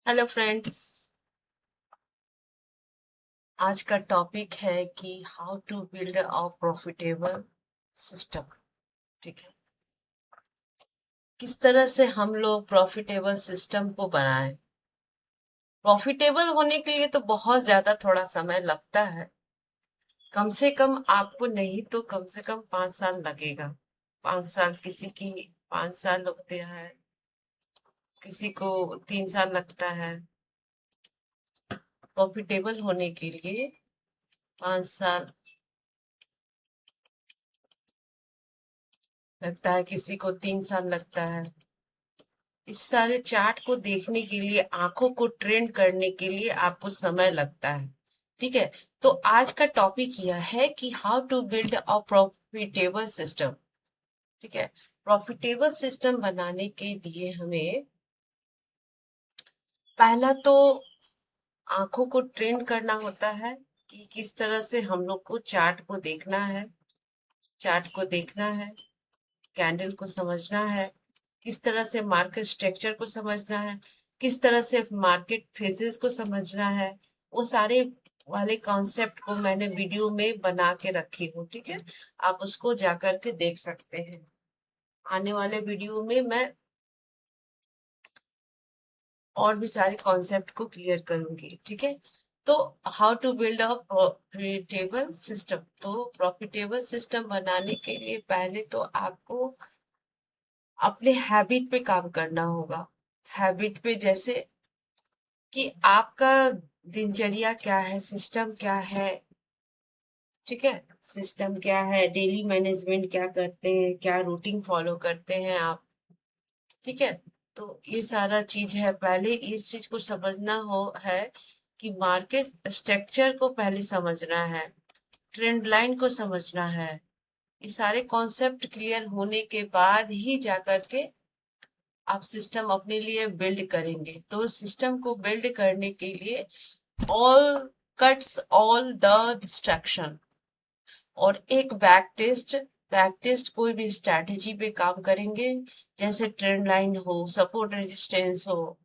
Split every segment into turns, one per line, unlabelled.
Hello friends. आज का topic है कि how to build a profitable system. ठीक है, किस तरह से हम लोग प्रॉफिटेबल सिस्टम को बनाएं। प्रॉफिटेबल होने के लिए तो बहुत ज्यादा थोड़ा समय लगता है। कम से कम आपको नहीं तो कम से कम 5 साल लगेगा। 5 साल किसी की 5 साल लगते हैं, किसी को 3 साल लगता है। प्रॉफिटेबल होने के लिए 5 साल लगता है, किसी को 3 साल लगता है। इस सारे चार्ट को देखने के लिए, आंखों को ट्रेन करने के लिए आपको समय लगता है। ठीक है, तो आज का टॉपिक यह है कि how to build a profitable system. ठीक है, प्रॉफिटेबल सिस्टम बनाने के लिए हमें पहला तो आंखों को ट्रेन करना होता है कि किस तरह से हम लोग को चार्ट को देखना है। चार्ट को देखना है, कैंडल को समझना है, किस तरह से मार्केट स्ट्रक्चर को समझना है, किस तरह से मार्केट फेजेस को समझना है। वो सारे वाले कॉन्सेप्ट को मैंने वीडियो में बना के रखी हूँ। ठीक है, आप उसको जाकर के देख सकते हैं। आने वाले वीडियो में मैं और भी सारे कॉन्सेप्ट को क्लियर करूंगी। ठीक है, तो how to build a profitable system. तो प्रॉफिटेबल सिस्टम बनाने के लिए पहले तो आपको अपने हैबिट पे काम करना होगा। हैबिट पे, जैसे कि आपका दिनचर्या क्या है, सिस्टम क्या है। ठीक है, सिस्टम क्या है, डेली मैनेजमेंट क्या करते हैं, क्या रूटीन फॉलो करते हैं आप। ठीक है, तो ये सारा चीज है। पहले इस चीज को समझना हो है कि मार्केट स्ट्रक्चर को पहले समझना है, ट्रेंड लाइन को समझना है। ये सारे कॉन्सेप्ट क्लियर होने के बाद ही जाकर के आप सिस्टम अपने लिए बिल्ड करेंगे। तो सिस्टम को बिल्ड करने के लिए all cuts all the distraction और एक बैक टेस्ट कोई भी स्ट्रैटेजी पे काम करेंगे, जैसे ट्रेंड लाइन हो, सपोर्ट रेजिस्टेंस हो।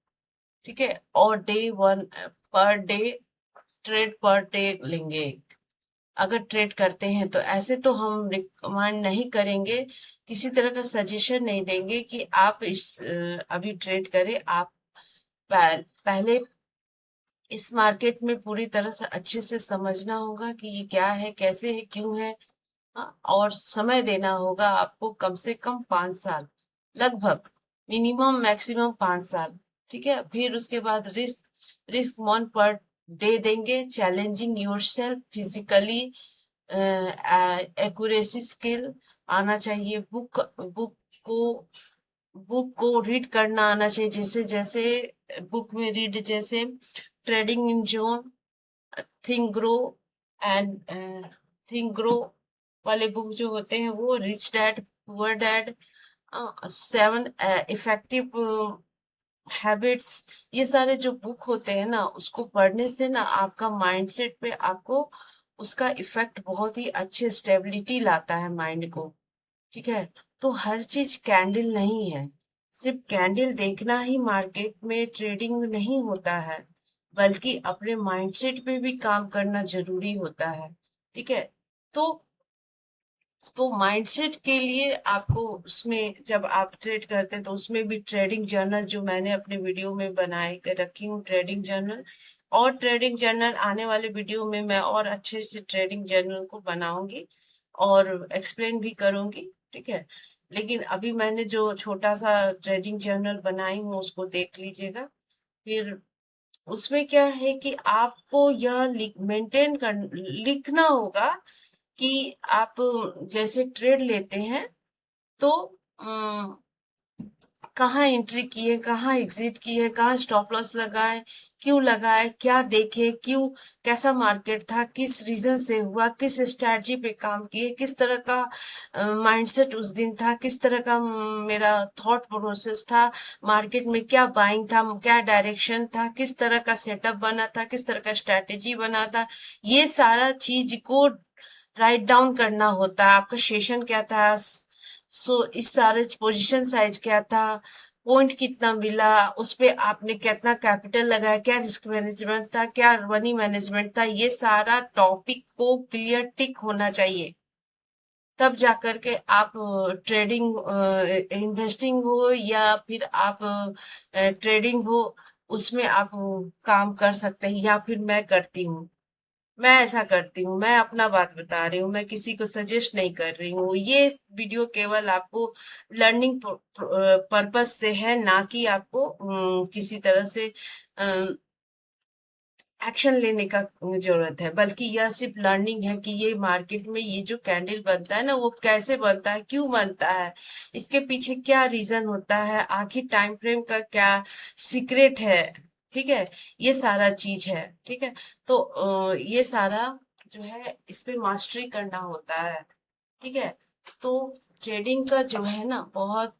ठीक है, और day one per day trade per day लेंगे। अगर ट्रेड करते हैं तो ऐसे तो हम रिकमेंड नहीं करेंगे, किसी तरह का सजेशन नहीं देंगे कि आप अभी ट्रेड करें। आप पहले इस मार्केट में पूरी तरह से अच्छे से समझना होगा कि ये क्या है, कैसे है, क्यों है। और समय देना होगा आपको, कम से कम 5 साल, लगभग मिनिमम मैक्सिमम 5 साल। ठीक है, फिर उसके बाद risk risk one per day देंगे। Challenging yourself physically, accuracy skill आना चाहिए। को बुक को रीड करना आना चाहिए। जैसे जैसे बुक में रीड, जैसे trading in zone, think grow and think grow वाले बुक जो होते हैं, वो rich dad poor dad, 7 effective habits, ये सारे जो बुक होते हैं ना, उसको पढ़ने से ना आपका माइंडसेट पे आपको उसका इफेक्ट बहुत ही अच्छे स्टेबिलिटी लाता है माइंड को। ठीक है, तो हर चीज कैंडल नहीं है। सिर्फ कैंडल देखना ही मार्केट में ट्रेडिंग नहीं होता है, बल्कि अपने माइंडसेट पे भी काम करना जरूरी होता है। ठीक है, तो माइंडसेट के लिए आपको उसमें, जब आप ट्रेड करते हैं तो उसमें भी ट्रेडिंग जर्नल जो मैंने अपने वीडियो में बनाए कर रखी हूँ, ट्रेडिंग जर्नल। और ट्रेडिंग जर्नल आने वाले वीडियो में मैं और अच्छे से ट्रेडिंग जर्नल को बनाऊंगी और एक्सप्लेन भी करूंगी। ठीक है, लेकिन अभी मैंने जो छोटा सा ट्रेडिंग जर्नल बनाई हूँ उसको देख लीजिएगा। फिर उसमें क्या है कि आपको यह मेंटेन कर लिखना होगा कि आप जैसे ट्रेड लेते हैं तो कहाँ एंट्री की है, कहाँ एग्जिट की है, कहाँ स्टॉप लॉस लगाए, क्यों लगाए, क्या देखे, क्यों, कैसा मार्केट था, किस रीजन से हुआ, किस स्ट्रैटेजी पे काम किए, किस तरह का माइंडसेट उस दिन था, किस तरह का मेरा थॉट प्रोसेस था, मार्केट में क्या बाइंग था, क्या डायरेक्शन था, किस तरह का सेटअप बना था, किस तरह का स्ट्रैटेजी बना था। ये सारा चीज को राइट डाउन करना होता है। आपका सेशन क्या था, इस सारे पोजीशन साइज क्या था, पॉइंट कितना मिला, उस पे आपने कितना कैपिटल लगाया, क्या रिस्क मैनेजमेंट था, क्या मनी मैनेजमेंट था, ये सारा टॉपिक को क्लियर टिक होना चाहिए। तब जाकर के आप ट्रेडिंग, इन्वेस्टिंग हो या फिर आप ट्रेडिंग हो, उसमें आप काम कर सकते हैं। या फिर मैं करती हूँ, मैं ऐसा करती हूँ, मैं अपना बात बता रही हूँ, मैं किसी को सजेस्ट नहीं कर रही हूँ। ये वीडियो केवल आपको लर्निंग पर्पस से है, ना कि आपको किसी तरह से एक्शन लेने का जरूरत है, बल्कि यह सिर्फ लर्निंग है कि ये मार्केट में ये जो कैंडल बनता है ना, वो कैसे बनता है, क्यों बनता है, इसके पीछे क्या रीजन होता है, आखिर टाइम फ्रेम का क्या सीक्रेट है। ठीक है, ये सारा चीज है। ठीक है, तो ये सारा जो है इस पे मास्टरी करना होता है। ठीक है, तो ट्रेडिंग का जो है ना बहुत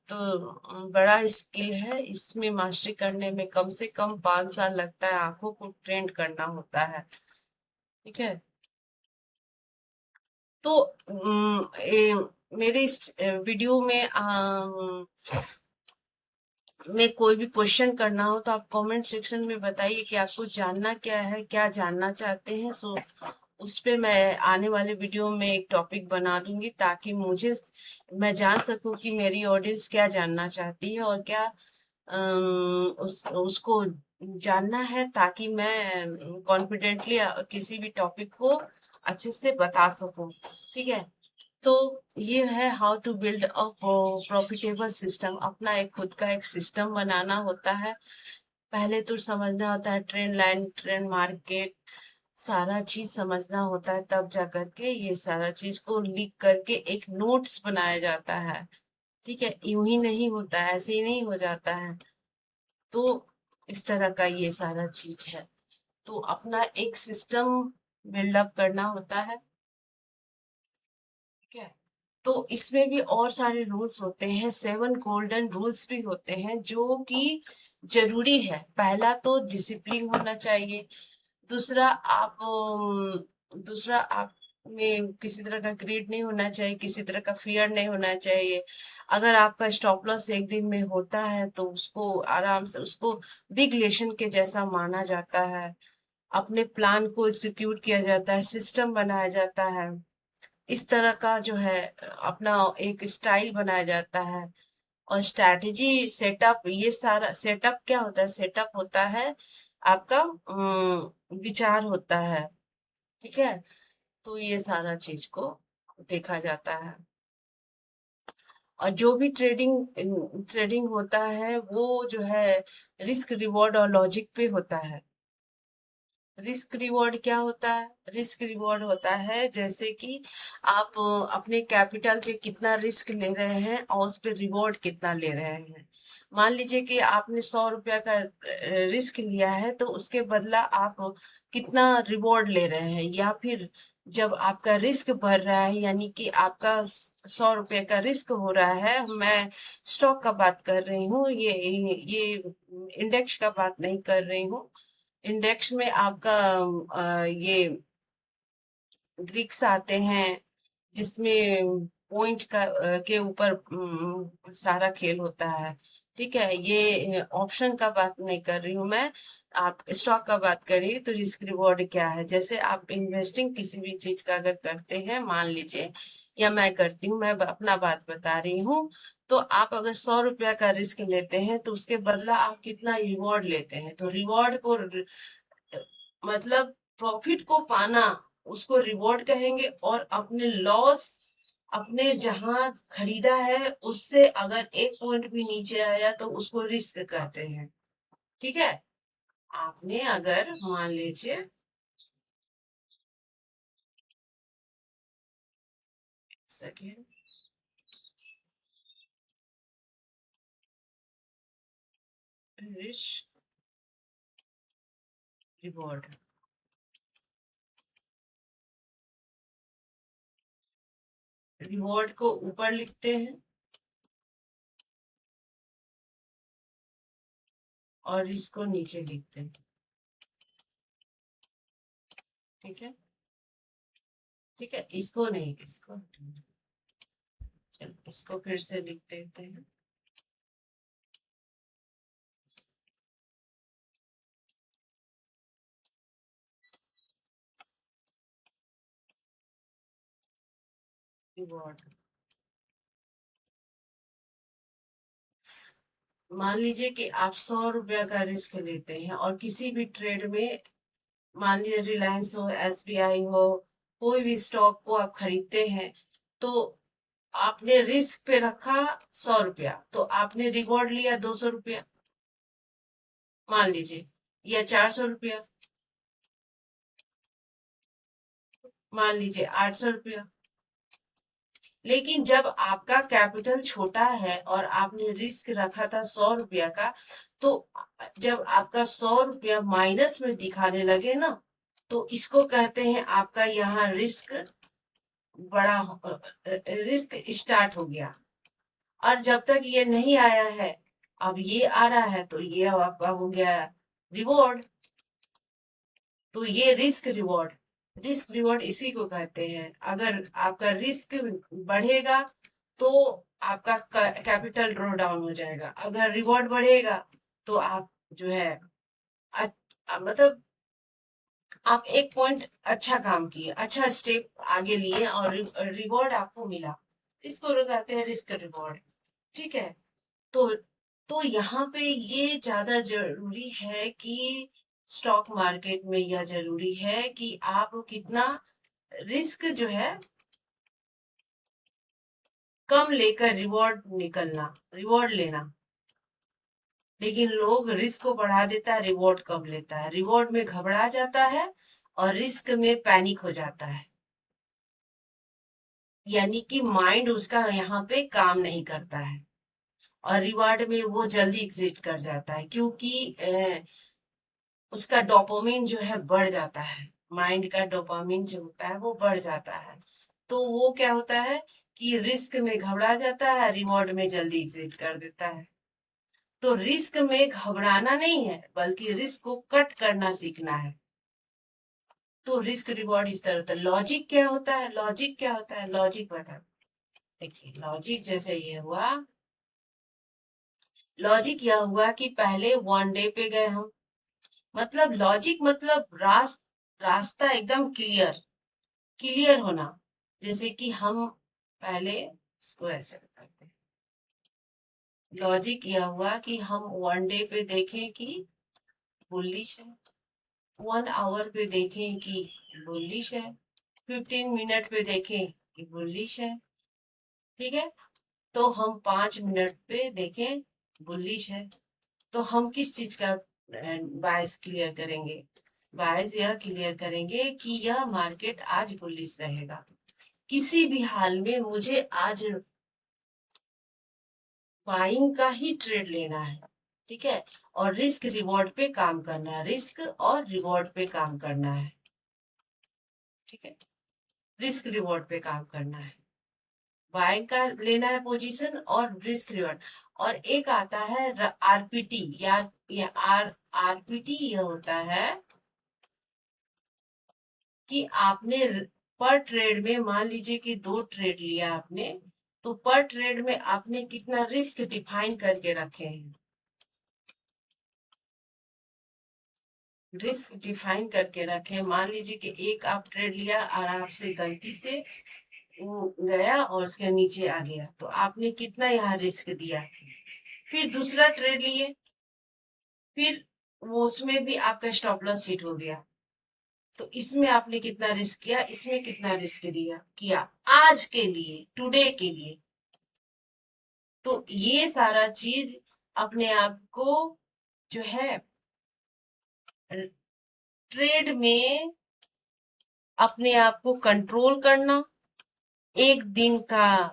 बड़ा स्किल है। इसमें मास्टरी करने में कम से कम 5 साल लगता है, आंखों को ट्रेन करना होता है। ठीक है, तो मेरे इस वीडियो में में कोई भी क्वेश्चन करना हो तो आप कमेंट सेक्शन में बताइए कि आपको जानना क्या है, क्या जानना चाहते हैं। सो उस पे मैं आने वाले वीडियो में एक टॉपिक बना दूंगी, ताकि मैं जान सकूं कि मेरी ऑडियंस क्या जानना चाहती है और क्या उसको जानना है, ताकि मैं कॉन्फिडेंटली किसी भी टॉपिक को अच्छे से बता सकूं। ठीक है, तो ये है how to build a profitable system. अपना एक खुद का एक सिस्टम बनाना होता है। पहले तो समझना होता है ट्रेंड लाइन, ट्रेंड मार्केट, सारा चीज समझना होता है। तब जा करके ये सारा चीज को लिख करके एक नोट्स बनाया जाता है। ठीक है, यूं ही नहीं होता है, ऐसे ही नहीं हो जाता है। तो इस तरह का ये सारा चीज है। तो अपना एक सिस्टम बिल्डअप करना होता है। ठीक है, तो इसमें भी और सारे रूल्स होते हैं, 7 गोल्डन रूल्स भी होते हैं जो कि जरूरी है। पहला तो डिसिप्लिन होना चाहिए। दूसरा आप दूसरा आप में किसी तरह का ग्रीड नहीं होना चाहिए, किसी तरह का फियर नहीं होना चाहिए। अगर आपका स्टॉप लॉस एक दिन में होता है तो उसको आराम से, उसको बिग लेशन के जैसा माना जाता है। अपने प्लान को एग्जीक्यूट किया जाता है, सिस्टम बनाया जाता है। इस तरह का जो है अपना एक स्टाइल बनाया जाता है। और स्ट्रैटेजी सेटअप, ये सारा सेटअप क्या होता है, सेटअप होता है आपका विचार होता है। ठीक है, तो ये सारा चीज को देखा जाता है। और जो भी ट्रेडिंग ट्रेडिंग होता है वो जो है रिस्क रिवॉर्ड और लॉजिक पे होता है। रिस्क रिवॉर्ड क्या होता है, रिस्क रिवॉर्ड होता है जैसे कि आप अपने कैपिटल पे कितना रिस्क ले रहे हैं और उस पे रिवॉर्ड कितना ले रहे हैं। मान लीजिए कि आपने 100 रुपया का रिस्क लिया है, तो उसके बदला आप कितना रिवॉर्ड ले रहे हैं। या फिर जब आपका रिस्क बढ़ रहा है, यानी कि आपका 100 रुपये का रिस्क हो रहा है, मैं स्टॉक का बात कर रही हूँ, ये इंडेक्स का बात नहीं कर रही हूँ। इंडेक्स में आपका ये ग्रीक्स आते हैं, जिसमें पॉइंट का के ऊपर सारा खेल होता है। ठीक है, ये ऑप्शन का बात नहीं कर रही हूँ मैं, आप स्टॉक का बात करिए। तो रिस्क रिवॉर्ड क्या है, जैसे आप इन्वेस्टिंग किसी भी चीज का अगर करते हैं, मान लीजिए, या मैं करती हूँ, मैं अपना बात बता रही हूँ। तो आप अगर 100 रुपया का रिस्क लेते हैं, तो उसके बदला आप कितना रिवॉर्ड लेते हैं। तो रिवॉर्ड को मतलब प्रॉफिट को पाना, उसको रिवॉर्ड कहेंगे। और अपने लॉस, अपने जहां खरीदा है उससे अगर एक पॉइंट भी नीचे आया तो उसको रिस्क कहते हैं। ठीक है, आपने अगर मान लीजिए, सेकेंड, रिस्क रिवॉर्ड, रिवॉर्ड को ऊपर लिखते हैं और इसको नीचे लिखते हैं। ठीक है, ठीक है, इसको नहीं, इसको, चलो इसको फिर से लिख देते हैं। रिवॉर्ड। मान लीजिए कि आप 100 रुपया का रिस्क लेते हैं और किसी भी ट्रेड में, मान लीजिए रिलायंस हो, एसबीआई हो, कोई भी स्टॉक को आप खरीदते हैं, तो आपने रिस्क पे रखा 100 रुपया, तो आपने रिवॉर्ड लिया 200 रुपया मान लीजिए, या 400 रुपया मान लीजिए, 800 रुपया। लेकिन जब आपका कैपिटल छोटा है और आपने रिस्क रखा था 100 रुपया का, तो जब आपका 100 रुपया माइनस में दिखाने लगे ना, तो इसको कहते हैं आपका यहाँ रिस्क बड़ा, रिस्क स्टार्ट हो गया। और जब तक ये नहीं आया है, अब ये आ रहा है, तो ये अब आपका हो गया रिवॉर्ड। तो ये रिस्क रिवॉर्ड इसी को कहते हैं। अगर आपका रिस्क बढ़ेगा तो आपका कैपिटल ड्रॉ डाउन हो जाएगा, अगर रिवॉर्ड बढ़ेगा तो आप जो है मतलब आप एक पॉइंट अच्छा काम किए, अच्छा स्टेप आगे लिए और रिवॉर्ड आपको मिला, इसको कहते हैं रिस्क रिवॉर्ड। ठीक है। तो तो यहाँ पे ये ज्यादा जरूरी है कि स्टॉक मार्केट में यह जरूरी है कि आप कितना रिस्क जो है कम लेकर रिवॉर्ड लेना। लेकिन लोग रिस्क को बढ़ा देता है, रिवॉर्ड कम लेता है, रिवॉर्ड में घबरा जाता है और रिस्क में पैनिक हो जाता है, यानी कि माइंड उसका यहाँ पे काम नहीं करता है और रिवॉर्ड में वो जल्दी एग्जिट कर जाता है, क्योंकि उसका डोपामिन जो है बढ़ जाता है, माइंड का डोपामिन जो होता है वो बढ़ जाता है। तो वो क्या होता है कि रिस्क में घबरा जाता है, रिवॉर्ड में जल्दी एग्जिट कर देता है। तो रिस्क में घबराना नहीं है, बल्कि रिस्क को कट करना सीखना है। तो रिस्क रिवॉर्ड इस तरह होता है। लॉजिक क्या होता है? लॉजिक बता, देखिए लॉजिक जैसे ये हुआ, लॉजिक यह हुआ कि पहले 1 डे पे गए हम, मतलब लॉजिक मतलब रास्ता एकदम क्लियर होना। जैसे कि हम पहले इसको ऐसे करते हैं, लॉजिक यह हुआ कि हम 1 डे पे देखें कि बुलिश है, 1 आवर पे देखें कि बुलिश है, 15 मिनट पे देखें कि बुलिश है। ठीक है। तो हम 5 मिनट पे देखें बुलिश है, तो हम किस चीज का बायस क्लियर करेंगे? बायस यह क्लियर करेंगे कि यह मार्केट आज बुलिश रहेगा, किसी भी हाल में मुझे आज बाइंग का ही ट्रेड लेना है। ठीक है। और रिस्क रिवॉर्ड पे काम करना है, रिस्क और रिवॉर्ड पे काम करना है। ठीक है। रिस्क रिवॉर्ड पे काम करना है, बाइंग का लेना है पोजीशन और रिस्क रिवॉर्ड। और एक आता है आरपीटी, या आरपीटी ये होता है कि आपने पर ट्रेड में, मान लीजिए कि 2 ट्रेड लिया आपने, तो पर ट्रेड में आपने कितना रिस्क डिफाइन करके रखे हैं, रिस्क डिफाइन करके रखे। मान लीजिए कि एक आप ट्रेड लिया और आपसे गलती से वो गया और उसके नीचे आ गया, तो आपने कितना यहाँ रिस्क दिया। फिर दूसरा ट्रेड लिए, फिर वो उसमें भी आपका स्टॉप लॉस हिट हो गया, तो इसमें आपने कितना रिस्क किया, इसमें कितना रिस्क किया आज के लिए, टुडे के लिए। तो ये सारा चीज अपने आप को जो है ट्रेड में अपने आप को कंट्रोल करना, एक दिन का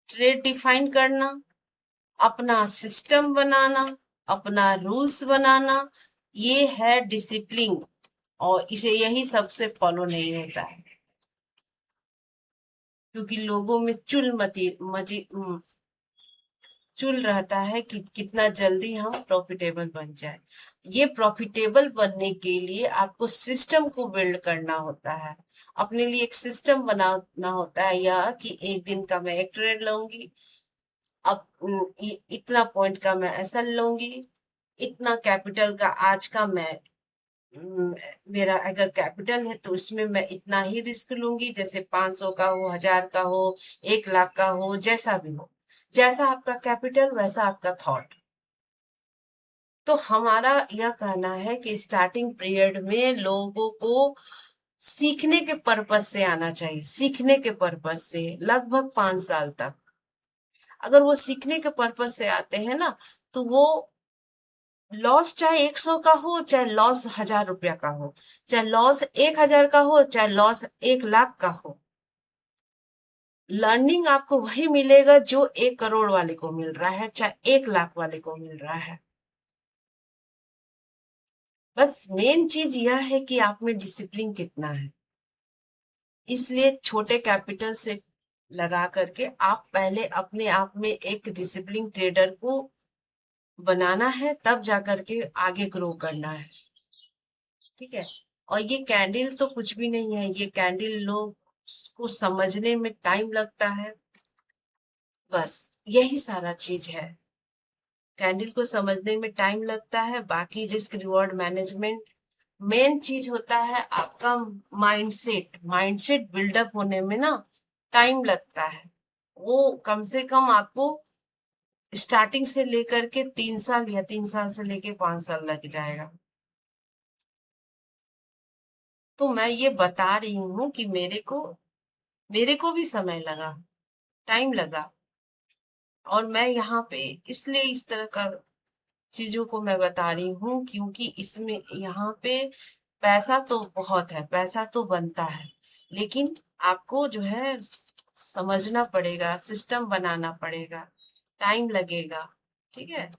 ट्रेड डिफाइन करना, अपना सिस्टम बनाना, अपना रूल्स बनाना, ये है डिसिप्लिन। और इसे यही सबसे फॉलो नहीं होता है, क्योंकि लोगों में चुल रहता है कि कितना जल्दी हम प्रॉफिटेबल बन जाए। ये प्रॉफिटेबल बनने के लिए आपको सिस्टम को बिल्ड करना होता है, अपने लिए एक सिस्टम बनाना होता है, या कि एक दिन का मैं एक ट्रेड लूंगी, अब इतना पॉइंट का मैं ऐसा लूंगी, इतना कैपिटल का आज का मैं मेरा अगर कैपिटल है तो इसमें मैं इतना ही रिस्क लूंगी, जैसे 500 का हो, 1000 का हो, 1 लाख का हो, जैसा भी हो। जैसा आपका कैपिटल वैसा आपका थॉट। तो हमारा यह कहना है कि स्टार्टिंग पीरियड में लोगों को सीखने के पर्पज से आना चाहिए, सीखने के पर्पज से लगभग 5 साल तक। अगर वो सीखने के पर्पज से आते हैं ना, तो वो लॉस चाहे 100 का हो, चाहे लॉस 1000 रुपया का हो, चाहे लॉस 1000 का हो, चाहे लॉस 1 लाख का हो, लर्निंग आपको वही मिलेगा जो 1 करोड़ वाले को मिल रहा है, चाहे 1 लाख वाले को मिल रहा है। बस मेन चीज यह है कि आप में डिसिप्लिन कितना है। इसलिए छोटे कैपिटल से लगा करके आप पहले अपने आप में एक डिसिप्लिन ट्रेडर को बनाना है, तब जाकर के आगे ग्रो करना है। ठीक है। और ये कैंडल तो कुछ भी नहीं है, ये कैंडल लोग को समझने में टाइम लगता है, बस यही सारा चीज है। कैंडल को समझने में टाइम लगता है, बाकी रिस्क रिवॉर्ड मैनेजमेंट मेन चीज होता है आपका माइंडसेट। माइंडसेट बिल्डअप होने में ना टाइम लगता है। वो कम से कम आपको स्टार्टिंग से लेकर के 3 साल या 3 साल से लेके 5 साल लग जाएगा। तो मैं ये बता रही हूँ कि मेरे को भी समय लगा, टाइम लगा। और मैं यहाँ पे इसलिए इस तरह का चीजों को मैं बता रही हूँ क्योंकि इसमें यहाँ पे पैसा तो बहुत है, पैसा तो बनता है, लेकिन आपको जो है समझना पड़ेगा, सिस्टम बनाना पड़ेगा, टाइम लगेगा। ठीक है।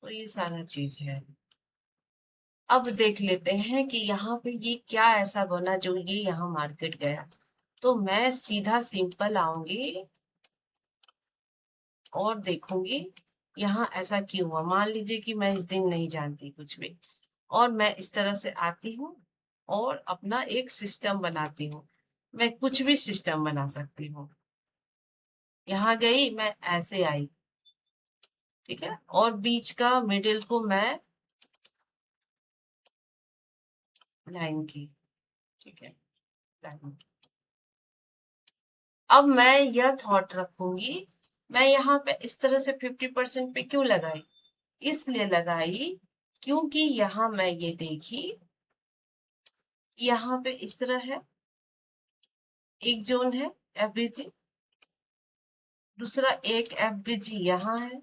तो ये सारा चीज है। अब देख लेते हैं कि यहाँ पे ये क्या ऐसा बना जो ये यहाँ मार्केट गया। तो मैं सीधा सिंपल आऊंगी और देखूंगी यहाँ ऐसा क्यों हुआ। मान लीजिए कि मैं इस दिन नहीं जानती कुछ भी, और मैं इस तरह से आती हूँ और अपना एक सिस्टम बनाती हूँ। मैं कुछ भी सिस्टम बना सकती हूँ। यहाँ गई, मैं ऐसे आई। ठीक है। और बीच का मिडिल को मैं लाइन की। ठीक है, लाइन की। अब मैं यह थॉट रखूंगी, मैं यहाँ पे इस तरह से 50% पे क्यों लगाई? इसलिए लगाई क्योंकि यहाँ मैं ये देखी, यहाँ पे इस तरह है, एक जोन है एवरेज, दूसरा एक एवरेज यहाँ है,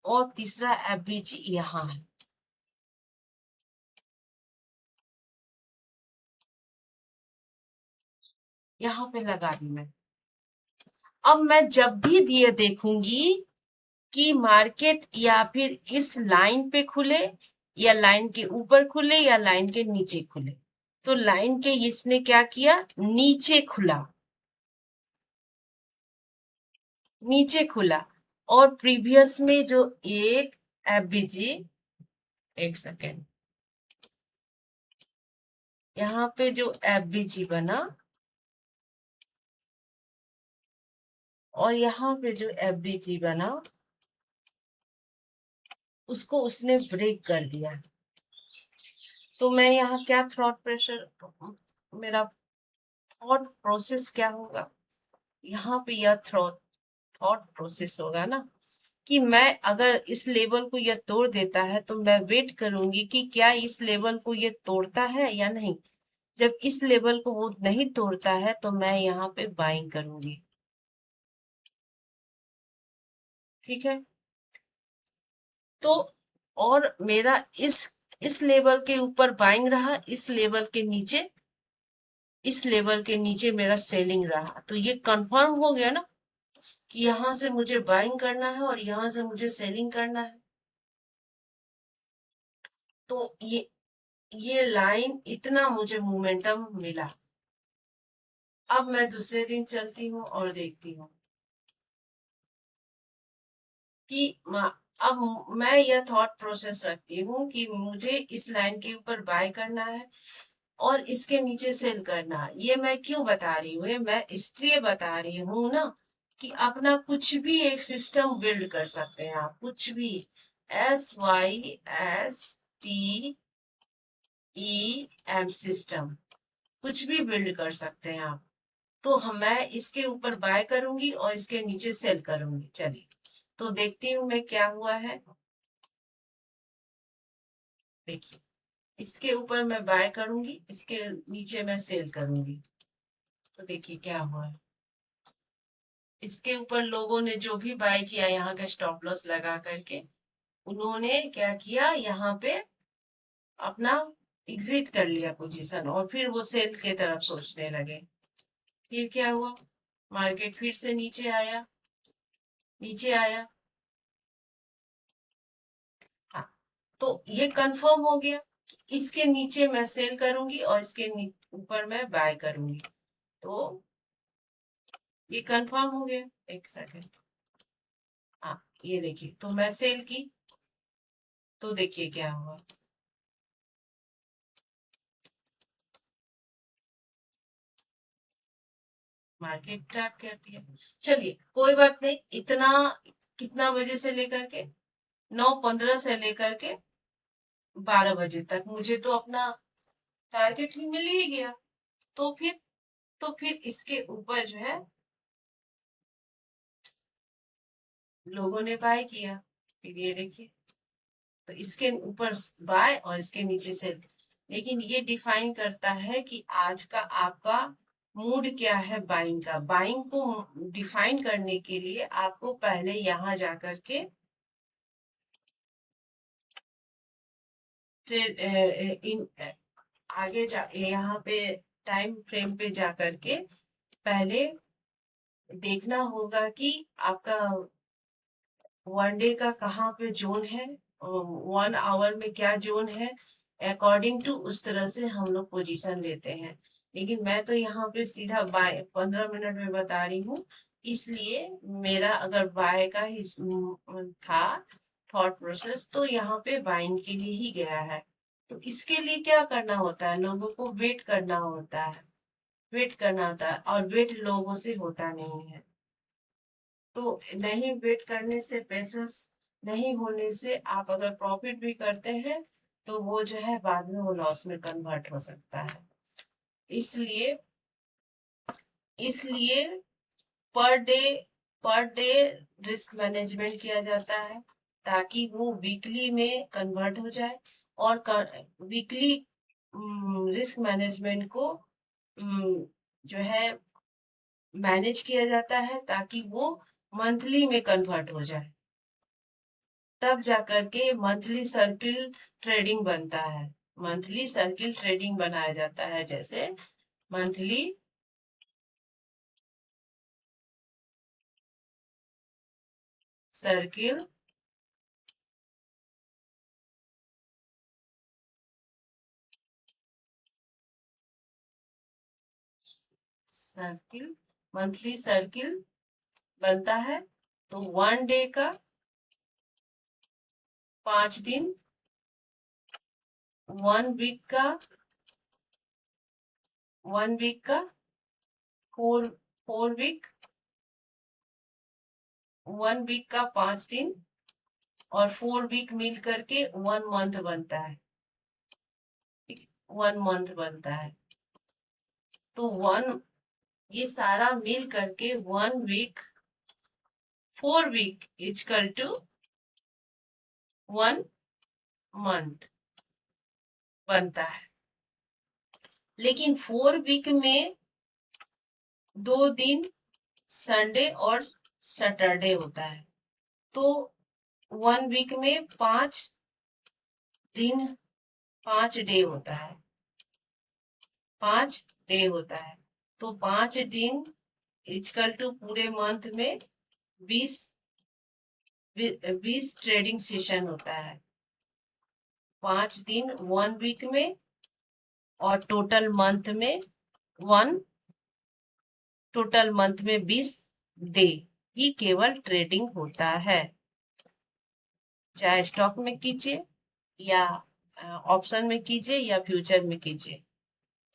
और तीसरा एवरेज यहाँ है। यहाँ पे लगा दी मैं। अब मैं जब भी दिए देखूंगी कि मार्केट या फिर इस लाइन पे खुले, या लाइन के ऊपर खुले, या लाइन के नीचे खुले। तो लाइन के इसने क्या किया, नीचे खुला, नीचे खुला। और प्रीवियस में जो एक एफबीजी, एक सेकेंड, यहाँ पे जो एफबीजी बना और यहाँ पे जो एफबीजी बना, उसको उसने ब्रेक कर दिया। तो मैं यहाँ क्या थॉट प्रेशर, मेरा थॉट प्रोसेस क्या होगा, यहाँ पे यह थॉट प्रोसेस होगा ना कि मैं अगर इस लेवल को यह तोड़ देता है तो मैं वेट करूंगी कि क्या इस लेवल को यह तोड़ता है या नहीं। जब इस लेवल को वो नहीं तोड़ता है तो मैं यहाँ पे बाइंग करूंगी। ठीक है। तो और मेरा इस लेवल के ऊपर बाइंग रहा, इस लेवल के नीचे मेरा सेलिंग रहा। तो ये कंफर्म हो गया ना कि यहां से मुझे बाइंग करना है और यहां से मुझे सेलिंग करना है। तो ये लाइन इतना मुझे मोमेंटम मिला। अब मैं दूसरे दिन चलती हूँ और देखती हूँ कि अब मैं यह थॉट प्रोसेस रखती हूँ कि मुझे इस लाइन के ऊपर बाय करना है और इसके नीचे सेल करना है। ये मैं क्यों बता रही हूँ, ये मैं इसलिए बता रही हूँ ना कि अपना कुछ भी एक सिस्टम बिल्ड कर सकते हैं आप, कुछ भी। SYSTEM एम सिस्टम, कुछ भी बिल्ड कर सकते हैं आप। तो मैं इसके ऊपर बाय करूंगी और इसके नीचे सेल करूंगी। चलिए तो देखती हूँ मैं क्या हुआ है। देखिए इसके ऊपर मैं बाय करूंगी, इसके नीचे मैं सेल करूंगी। तो देखिए क्या हुआ है। इसके ऊपर लोगों ने जो भी बाय किया यहाँ का स्टॉप लॉस लगा करके, उन्होंने क्या किया, यहाँ पे अपना एग्जिट कर लिया पोजीशन और फिर वो सेल की तरफ सोचने लगे। फिर क्या हुआ, मार्केट फिर से नीचे आया, नीचे आया। हाँ, तो ये कंफर्म हो गया कि इसके नीचे मैं सेल करूंगी और इसके ऊपर मैं बाय करूंगी। तो ये कंफर्म हो गया। एक सेकेंड, हाँ ये देखिए, तो मैं सेल की, तो देखिए क्या हुआ। मार्केट ट्रैप कर दिया। चलिए कोई बात नहीं, इतना कितना बजे से लेकर के 9:15 से लेकर के 12 बजे तक मुझे तो अपना टारगेट ही मिल ही गया। तो फिर इसके ऊपर जो है लोगों ने बाय किया। फिर ये देखिए, तो इसके ऊपर बाय और इसके नीचे सेल। लेकिन ये डिफाइन करता है कि आज का आपका मूड क्या है बाइंग का। बाइंग को डिफाइन करने के लिए आपको पहले यहां जाकर के इन आगे जा, यहाँ पे टाइम फ्रेम पे जाकर के पहले देखना होगा कि आपका 1 डे का कहाँ पे जोन है, 1 आवर में क्या जोन है। अकॉर्डिंग टू उस तरह से हम लोग पोजीशन लेते हैं। लेकिन मैं तो यहाँ पे सीधा बाय 15 मिनट में बता रही हूँ, इसलिए मेरा अगर बाय का ही था थॉट प्रोसेस, तो यहाँ पे बाइंग के लिए ही गया है। तो इसके लिए क्या करना होता है, लोगों को वेट करना होता है, वेट करना होता है, और वेट लोगों से होता नहीं है। तो नहीं वेट करने से, पेशेंस नहीं होने से आप अगर प्रॉफिट भी करते हैं तो वो जो है बाद में वो लॉस में कन्वर्ट हो सकता है। इसलिए इसलिए per day per day risk management किया जाता है, ताकि वो वीकली में कन्वर्ट हो जाए। और वीकली रिस्क मैनेजमेंट को जो है मैनेज किया जाता है, ताकि वो मंथली में कन्वर्ट हो जाए। तब जाकर के मंथली सर्किल ट्रेडिंग बनता है। मंथली सर्किल ट्रेडिंग बनाया जाता है, जैसे monthly circle circle monthly circle बनता है। तो 1 डे का 5 दिन, 1 वीक का 1 वीक का 4 वीक, 1 वीक का 5 दिन, और 4 वीक मिल करके 1 मंथ बनता है। 1 मंथ बनता है। तो ये सारा मिल करके 1 week, 4 week is equal to 1 month बनता है। लेकिन 4 वीक में 2 दिन संडे और सैटरडे होता है। तो 1 वीक में 5 दिन, 5 डे होता है, 5 डे होता है। तो 5 दिन इजकल टू पूरे मंथ में 20 20 ट्रेडिंग सेशन होता है। 5 दिन 1 वीक में, और वन टोटल मंथ में 20 डे ही केवल ट्रेडिंग होता है। चाहे स्टॉक में कीजिए, या ऑप्शन में कीजिए, या फ्यूचर में कीजिए।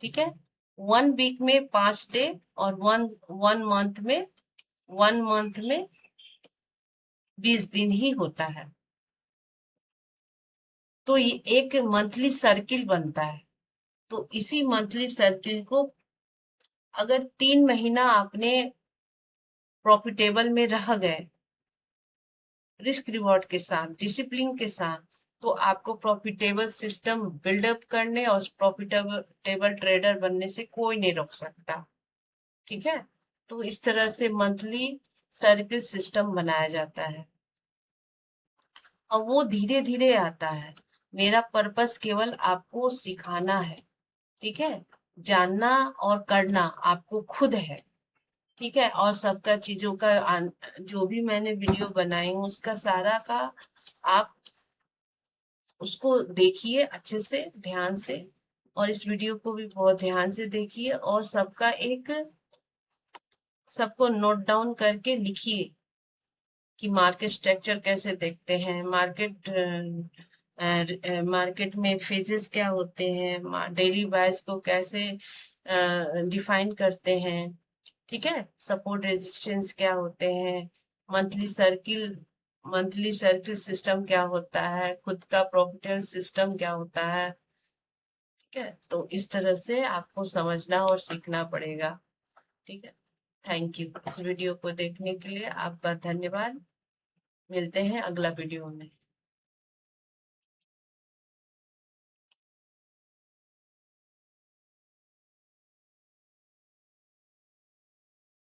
ठीक है, 1 वीक में 5 डे, और वन वन मंथ में 20 दिन ही होता है। तो ये एक मंथली सर्किल बनता है। तो इसी मंथली सर्किल को अगर 3 महीना आपने प्रॉफिटेबल में रह गए, रिस्क रिवॉर्ड के साथ, डिसिप्लिन के साथ, तो आपको प्रॉफिटेबल सिस्टम बिल्डअप करने और प्रॉफिटेबल ट्रेडर बनने से कोई नहीं रोक सकता। ठीक है, तो इस तरह से मंथली सर्किल सिस्टम बनाया जाता है और वो धीरे धीरे आता है। मेरा पर्पस केवल आपको सिखाना है, ठीक है, जानना और करना आपको खुद है। ठीक है, और सबका चीजों का जो भी मैंने वीडियो बनाई हूँ उसका सारा का आप उसको देखिए अच्छे से, ध्यान से, और इस वीडियो को भी बहुत ध्यान से देखिए और सबको नोट डाउन करके लिखिए कि मार्केट स्ट्रक्चर कैसे देखते हैं, मार्केट में फेजेस क्या होते हैं, डेली बायस को कैसे डिफाइन करते हैं, ठीक है, सपोर्ट रेजिस्टेंस क्या होते हैं, monthly circle monthly circle system क्या होता है, खुद का प्रॉफिट सिस्टम क्या होता है। ठीक है, तो इस तरह से आपको समझना और सीखना पड़ेगा। ठीक है, थैंक यू इस वीडियो को देखने के लिए, आपका धन्यवाद। मिलते हैं अगला वीडियो में।